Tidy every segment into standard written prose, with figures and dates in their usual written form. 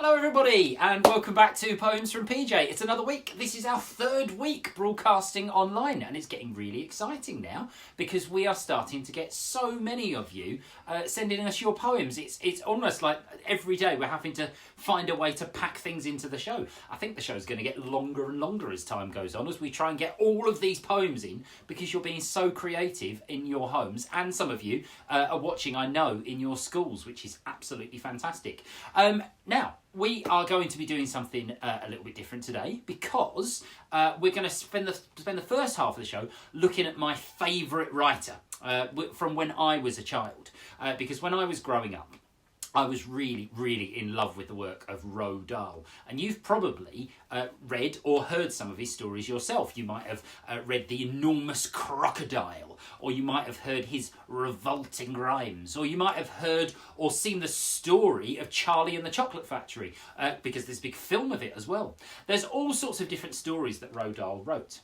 Hello everybody and welcome back to Poems from PJ. It's another week. This is our third week broadcasting online and it's getting really exciting now because we are starting to get so many of you sending us your poems. It's almost like every day we're having to find a way to pack things into the show. I think the show's going to get longer and longer as time goes on as we try and get all of these poems in because you're being so creative in your homes and some of you are watching, I know, in your schools, which is absolutely fantastic. Now, we are going to be doing something a little bit different today because we're going to spend the first half of the show looking at my favourite writer from when I was a child. Because when I was growing up, I was really, really in love with the work of Roald Dahl. And you've probably read or heard some of his stories yourself. You might have read The Enormous Crocodile, or you might have heard his revolting rhymes, or you might have heard or seen the story of Charlie and the Chocolate Factory, because there's a big film of it as well. There's all sorts of different stories that Roald Dahl wrote.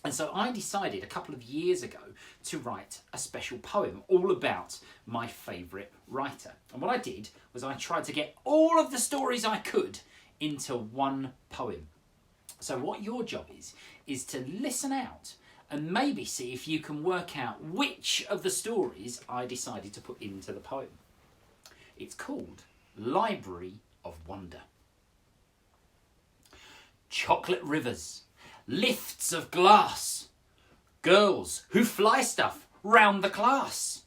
And so I decided a couple of years ago to write a special poem all about my favourite writer. And what I did was I tried to get all of the stories I could into one poem. So what your job is to listen out and maybe see if you can work out which of the stories I decided to put into the poem. It's called Library of Wonder. Chocolate rivers, lifts of glass, girls who fly stuff round the class,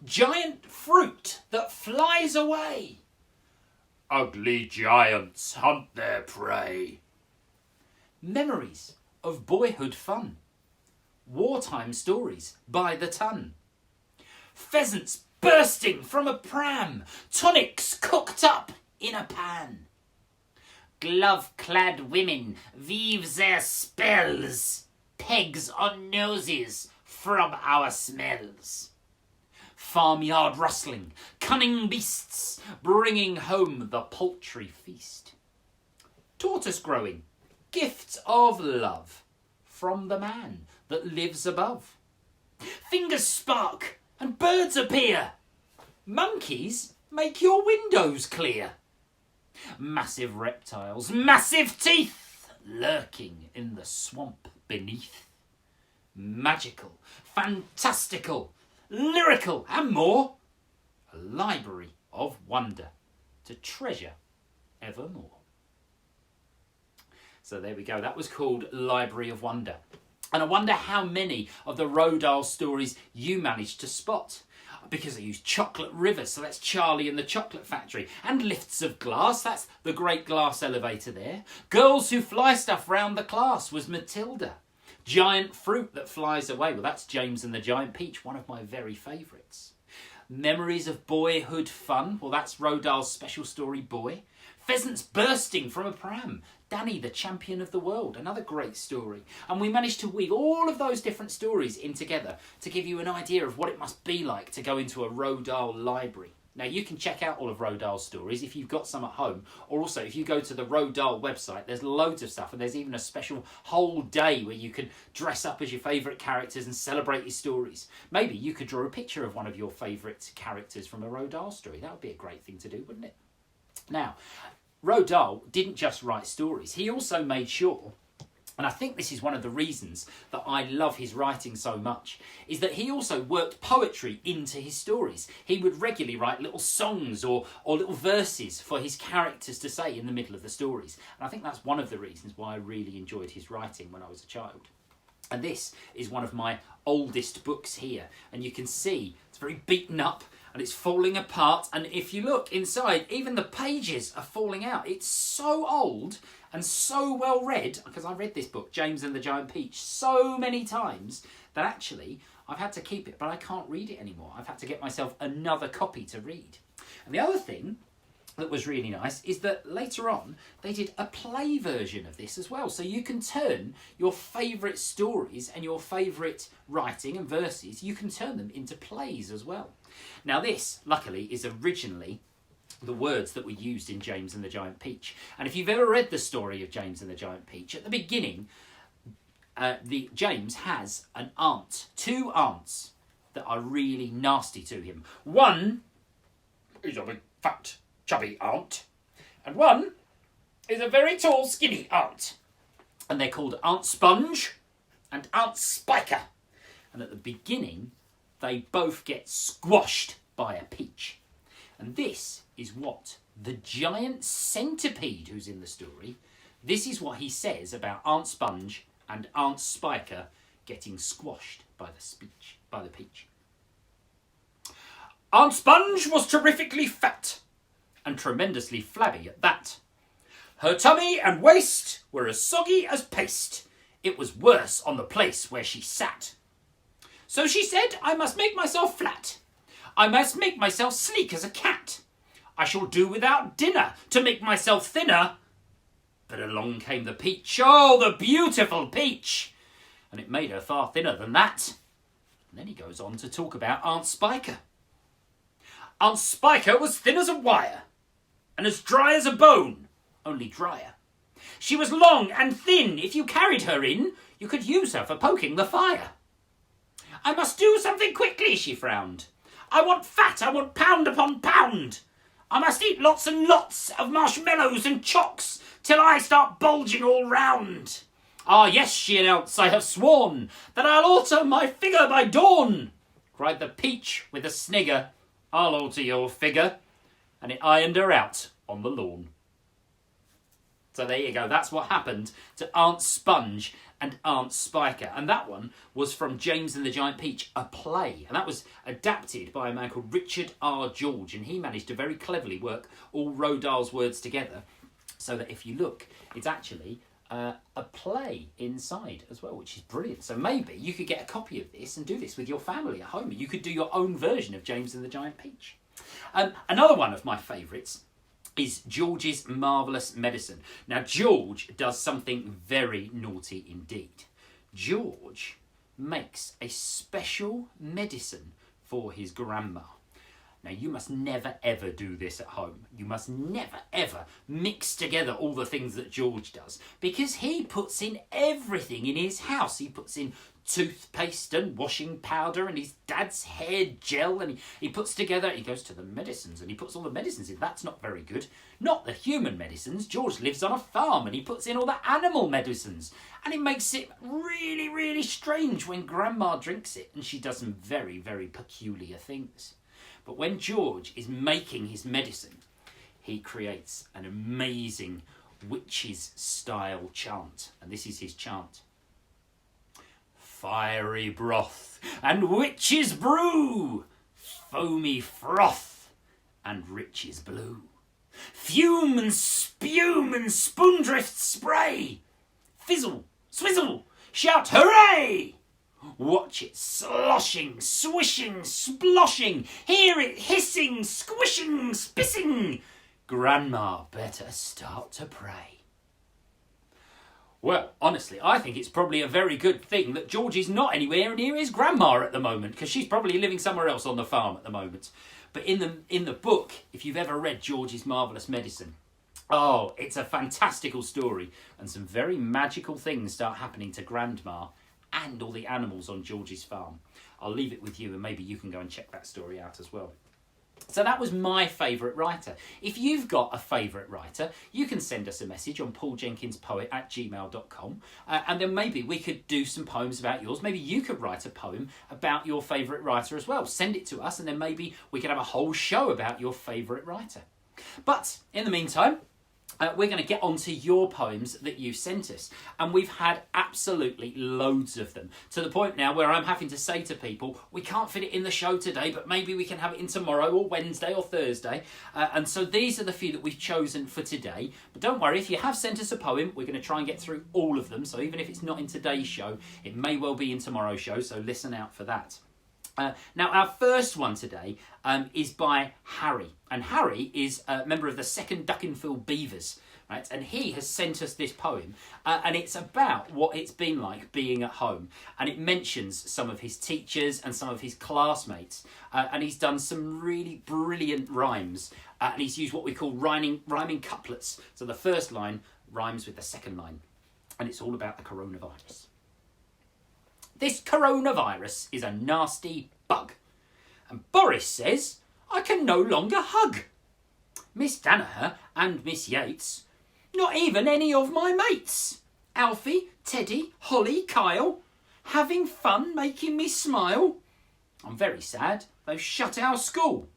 giant fruit that flies away, ugly giants hunt their prey, memories of boyhood fun, wartime stories by the ton, pheasants bursting from a pram, tonics cooked up in a pan, glove-clad women weave their spells, pegs on noses from our smells. Farmyard rustling, cunning beasts, bringing home the poultry feast. Tortoise growing, gifts of love, from the man that lives above. Fingers spark and birds appear, monkeys make your windows clear. Massive reptiles, massive teeth, lurking in the swamp beneath. Magical, fantastical, lyrical and more. A library of wonder to treasure evermore. So there we go. That was called Library of Wonder. And I wonder how many of the Roald Dahl stories you managed to spot. Because they use chocolate rivers, so that's Charlie and the Chocolate Factory. And lifts of glass, that's the great glass elevator there. Girls who fly stuff round the class was Matilda. Giant fruit that flies away, well that's James and the Giant Peach, one of my very favourites. Memories of boyhood fun, well that's Roald Dahl's special story Boy. Pheasants bursting from a pram, Danny the Champion of the World, another great story. And we managed to weave all of those different stories in together to give you an idea of what it must be like to go into a Roald Dahl library. Now you can check out all of Roald Dahl's stories if you've got some at home, or also if you go to the Roald Dahl website, there's loads of stuff, and there's even a special whole day where you can dress up as your favourite characters and celebrate your stories. Maybe you could draw a picture of one of your favourite characters from a Roald Dahl story. That would be a great thing to do, wouldn't it? Now, Roald Dahl didn't just write stories, he also made sure, and I think this is one of the reasons that I love his writing so much, is that he also worked poetry into his stories. He would regularly write little songs or little verses for his characters to say in the middle of the stories. And I think that's one of the reasons why I really enjoyed his writing when I was a child. And this is one of my oldest books here. And you can see it's very beaten up and it's falling apart. And if you look inside, even the pages are falling out. It's so old and so well read, because I read this book, James and the Giant Peach, so many times that actually I've had to keep it, but I can't read it anymore. I've had to get myself another copy to read. And the other thing that was really nice is that later on they did a play version of this as well. So you can turn your favourite stories and your favourite writing and verses, you can turn them into plays as well. Now this, luckily, is originally the words that were used in James and the Giant Peach. And if you've ever read the story of James and the Giant Peach, at the beginning, James has an aunt, two aunts that are really nasty to him. One is a big, fat, chubby aunt, And one is a very tall, skinny aunt. And they're called Aunt Sponge and Aunt Spiker. And at the beginning, they both get squashed by a peach. And this is what the giant centipede who's in the story, this is what he says about Aunt Sponge and Aunt Spiker getting squashed by the peach. Aunt Sponge was terrifically fat and tremendously flabby at that. Her tummy and waist were as soggy as paste. It was worse on the place where she sat. So she said, I must make myself flat. I must make myself sleek as a cat. I shall do without dinner to make myself thinner. But along came the peach, oh, the beautiful peach! And it made her far thinner than that. And then he goes on to talk about Aunt Spiker. Aunt Spiker was thin as a wire, and as dry as a bone, only drier. She was long and thin. If you carried her in, you could use her for poking the fire. I must do something quickly, she frowned. I want fat, I want pound upon pound. I must eat lots and lots of marshmallows and chocks till I start bulging all round. Ah, yes, she announced, I have sworn that I'll alter my figure by dawn. Cried the peach with a snigger, I'll alter your figure. And it ironed her out on the lawn. So there you go, that's what happened to Aunt Sponge and Aunt Spiker. And that one was from James and the Giant Peach, a play. And that was adapted by a man called Richard R. George. And he managed to very cleverly work all Roald Dahl's words together so that if you look, it's actually a play inside as well, which is brilliant. So maybe you could get a copy of this and do this with your family at home. You could do your own version of James and the Giant Peach. Another one of my favourites is George's Marvellous Medicine. Now, George does something very naughty indeed. George makes a special medicine for his grandma. Now, you must never, ever do this at home. You must never, ever mix together all the things that George does, because he puts in everything in his house. He puts in toothpaste and washing powder and his dad's hair gel, and he puts together, he goes to the medicines and he puts all the medicines in. That's not very good. Not the human medicines. George lives on a farm and he puts in all the animal medicines, and it makes it really, really strange when Grandma drinks it and she does some very, very peculiar things. But when George is making his medicine, he creates an amazing witches style chant, and this is his chant. Fiery broth and witch's brew, foamy froth and riches blue, fume and spume and spoondrift spray, fizzle, swizzle, shout hooray! Watch it sloshing, swishing, sploshing, hear it hissing, squishing, spissing. Grandma better start to pray. Well, honestly, I think it's probably a very good thing that George is not anywhere near his grandma at the moment, because she's probably living somewhere else on the farm at the moment. But in the book, if you've ever read George's Marvellous Medicine, oh, it's a fantastical story, and some very magical things start happening to Grandma and all the animals on George's farm. I'll leave it with you, and maybe you can go and check that story out as well. So that was my favourite writer. If you've got a favourite writer, you can send us a message on pauljenkinspoet@gmail.com, and then maybe we could do some poems about yours. Maybe you could write a poem about your favourite writer as well. Send it to us, and then maybe we could have a whole show about your favourite writer. But in the meantime, we're going to get on to your poems that you sent us. And we've had absolutely loads of them, to the point now where I'm having to say to people, we can't fit it in the show today, but maybe we can have it in tomorrow or Wednesday or Thursday. And so these are the few that we've chosen for today. But don't worry, if you have sent us a poem, we're going to try and get through all of them. So even if it's not in today's show, it may well be in tomorrow's show, so listen out for that. Now, our first one today is by Harry. And Harry is a member of the 2nd Duckinfield Beavers, right? And he has sent us this poem, and it's about what it's been like being at home. And it mentions some of his teachers and some of his classmates. And he's done some really brilliant rhymes. And he's used what we call rhyming couplets. So the first line rhymes with the second line. And it's all about the coronavirus. This coronavirus is a nasty bug. And Boris says, I can no longer hug. Miss Danaher and Miss Yates. Not even any of my mates. Alfie, Teddy, Holly, Kyle. Having fun making me smile. I'm very sad they've shut our school.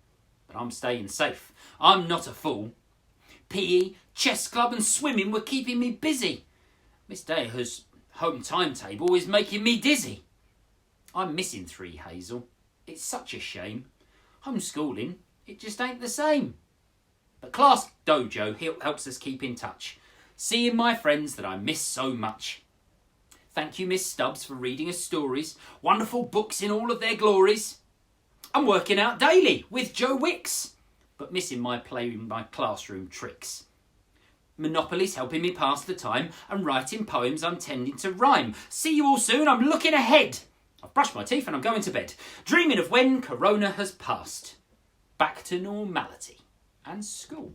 But I'm staying safe. I'm not a fool. PE, chess club and swimming were keeping me busy. Miss Danaher's home timetable is making me dizzy. I'm missing 3 Hazel. It's such a shame. Homeschooling, it just ain't the same. But Class Dojo helps us keep in touch, seeing my friends that I miss so much. Thank you, Miss Stubbs, for reading us stories, wonderful books in all of their glories. I'm working out daily with Joe Wicks, but missing my classroom tricks. Monopoly's helping me pass the time, and writing poems I'm tending to rhyme. See you all soon, I'm looking ahead. I've brushed my teeth and I'm going to bed, dreaming of when Corona has passed. Back to normality and school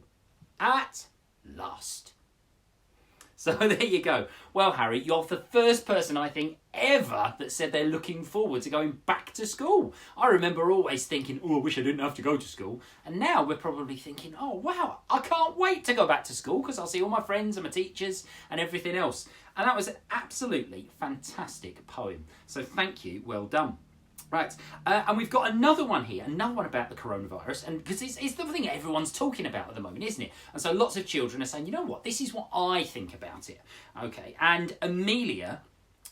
at last. So there you go. Well, Harry, you're the first person, I think, ever that said they're looking forward to going back to school. I remember always thinking, oh, I wish I didn't have to go to school. And now we're probably thinking, oh, wow, I can't wait to go back to school because I'll see all my friends and my teachers and everything else. And that was an absolutely fantastic poem. So thank you. Well done. Right, and we've got another one here, another one about the coronavirus, and because it's the thing everyone's talking about at the moment, isn't it? And so lots of children are saying, you know what, this is what I think about it. Okay, and Amelia,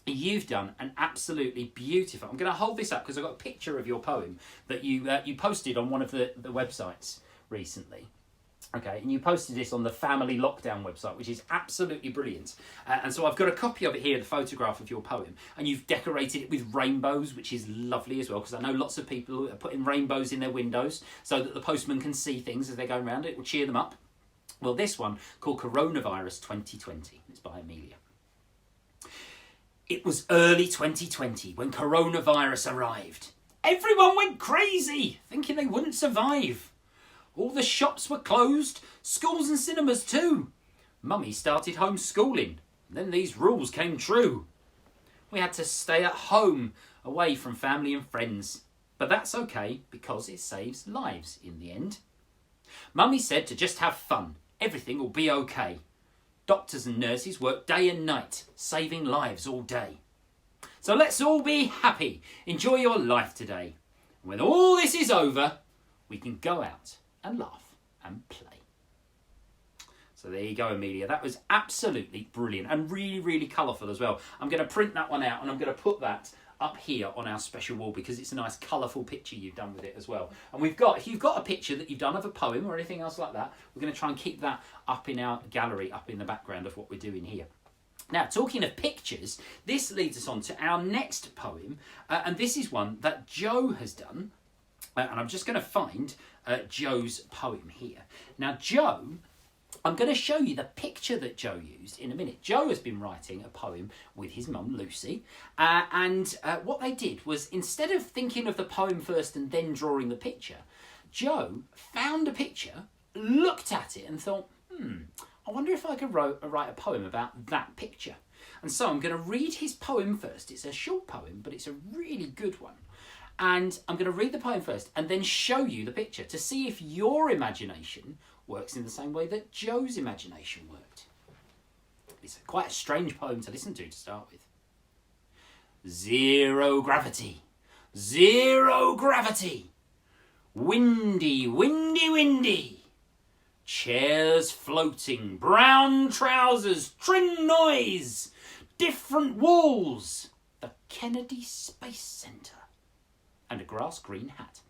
you've done an absolutely beautiful, I'm going to hold this up because I've got a picture of your poem that you posted on one of the websites recently. Okay, and you posted this on the Family Lockdown website, which is absolutely brilliant. And so I've got a copy of it here, the photograph of your poem, and you've decorated it with rainbows, which is lovely as well, because I know lots of people are putting rainbows in their windows so that the postman can see things as they're going around. It will cheer them up. Well, this one, called Coronavirus 2020, it's by Amelia. It was early 2020 when coronavirus arrived. Everyone went crazy, thinking they wouldn't survive. All the shops were closed, schools and cinemas too. Mummy started homeschooling, then these rules came true. We had to stay at home, away from family and friends. But that's okay, because it saves lives in the end. Mummy said to just have fun, everything will be okay. Doctors and nurses work day and night, saving lives all day. So let's all be happy, enjoy your life today. And when all this is over, we can go out and laugh and play. So there you go, Amelia. That was absolutely brilliant and really, really colourful as well. I'm going to print that one out and I'm going to put that up here on our special wall because it's a nice colourful picture you've done with it as well. And we've got, if you've got a picture that you've done of a poem or anything else like that, we're going to try and keep that up in our gallery, up in the background of what we're doing here. Now, talking of pictures, this leads us on to our next poem, and this is one that Joe has done. And I'm just going to find Joe's poem here. Now, Joe, I'm going to show you the picture that Joe used in a minute. Joe has been writing a poem with his mum, Lucy. And what they did was, instead of thinking of the poem first and then drawing the picture, Joe found a picture, looked at it and thought, I wonder if I could write a poem about that picture. And so I'm going to read his poem first. It's a short poem, but it's a really good one. And I'm going to read the poem first and then show you the picture to see if your imagination works in the same way that Joe's imagination worked. It's quite a strange poem to listen to start with. Zero gravity, zero gravity. Windy, windy, windy. Chairs floating, brown trousers, trim noise, different walls. The Kennedy Space Center. And a grass green hat.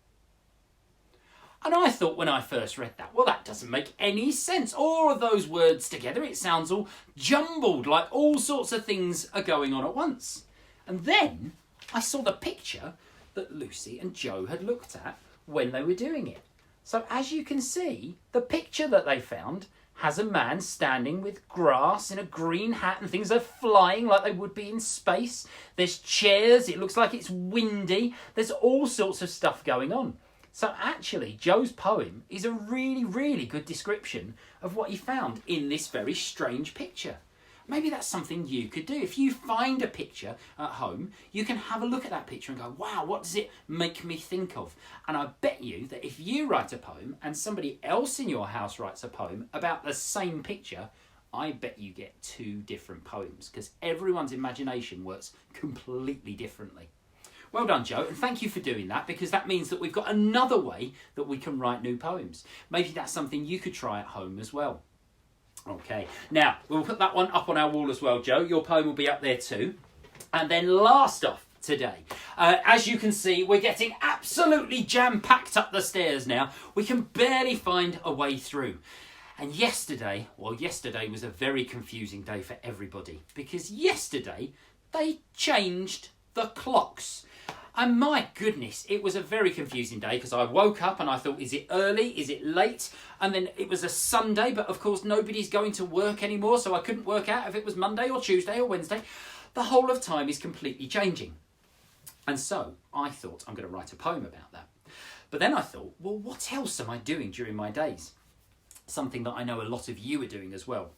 And I thought when I first read that, well, that doesn't make any sense. All of those words together, it sounds all jumbled, like all sorts of things are going on at once. And then I saw the picture that Lucy and Joe had looked at when they were doing it. So as you can see, the picture that they found has a man standing with grass in a green hat and things are flying like they would be in space. There's chairs, it looks like it's windy. There's all sorts of stuff going on. So actually, Joe's poem is a really, really good description of what he found in this very strange picture. maybe that's something you could do. If you find a picture at home, you can have a look at that picture and go, wow, what does it make me think of? And I bet you that if you write a poem and somebody else in your house writes a poem about the same picture, I bet you get 2 different poems, because everyone's imagination works completely differently. Well done, Joe, and thank you for doing that, because that means that we've got another way that we can write new poems. Maybe that's something you could try at home as well. Okay, now we'll put that one up on our wall as well, Joe. Your poem will be up there too. And then last off today, as you can see, we're getting absolutely jam-packed up the stairs now. We can barely find a way through. And yesterday was a very confusing day for everybody, because yesterday they changed the clocks. And my goodness, it was a very confusing day, because I woke up and I thought, is it early? Is it late? And then it was a Sunday, but of course nobody's going to work anymore, so I couldn't work out if it was Monday or Tuesday or Wednesday. The whole of time is completely changing. And so I thought, I'm going to write a poem about that. But then I thought, well, what else am I doing during my days? Something that I know a lot of you are doing as well.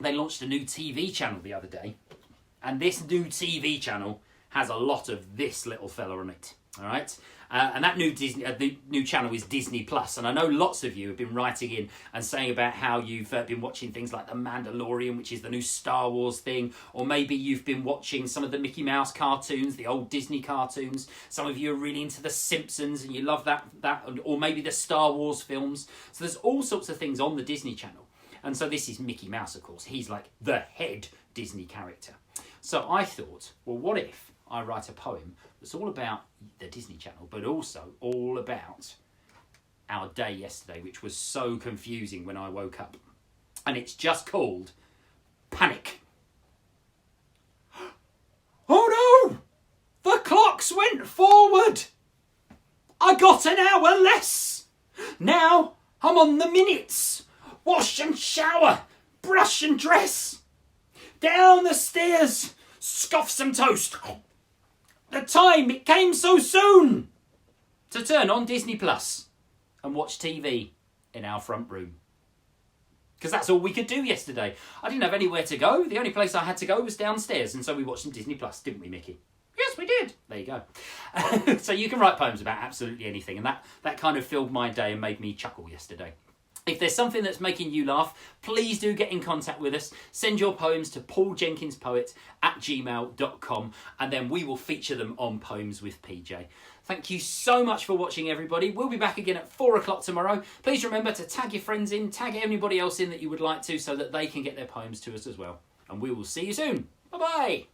They launched a new TV channel the other day, and this new TV channel has a lot of this little fella on it. All right, and that the new channel is Disney Plus, and I know lots of you have been writing in and saying about how you've been watching things like The Mandalorian, which is the new Star Wars thing, or maybe you've been watching some of the Mickey Mouse cartoons, the old Disney cartoons. Some of you are really into The Simpsons and you love that, or maybe the Star Wars films. So there's all sorts of things on the Disney Channel, and so this is Mickey Mouse, of course. He's like the head Disney character. So I thought, well, what if I write a poem that's all about the Disney Channel, but also all about our day yesterday, which was so confusing when I woke up. And it's just called Panic. Oh no! The clocks went forward! I got an hour less! Now I'm on the minutes! Wash and shower, brush and dress. Down the stairs, scoff some toast. The time, it came so soon to turn on Disney Plus and watch TV in our front room. Because that's all we could do yesterday. I didn't have anywhere to go. The only place I had to go was downstairs, and so we watched some Disney Plus, didn't we, Mickey? Yes, we did. There you go. So you can write poems about absolutely anything, and that kind of filled my day and made me chuckle yesterday. If there's something that's making you laugh, please do get in contact with us. Send your poems to pauljenkinspoet@gmail.com, and then we will feature them on Poems with PJ. Thank you so much for watching, everybody. We'll be back again at 4 o'clock tomorrow. Please remember to tag your friends in, tag anybody else in that you would like to, so that they can get their poems to us as well. And we will see you soon. Bye-bye.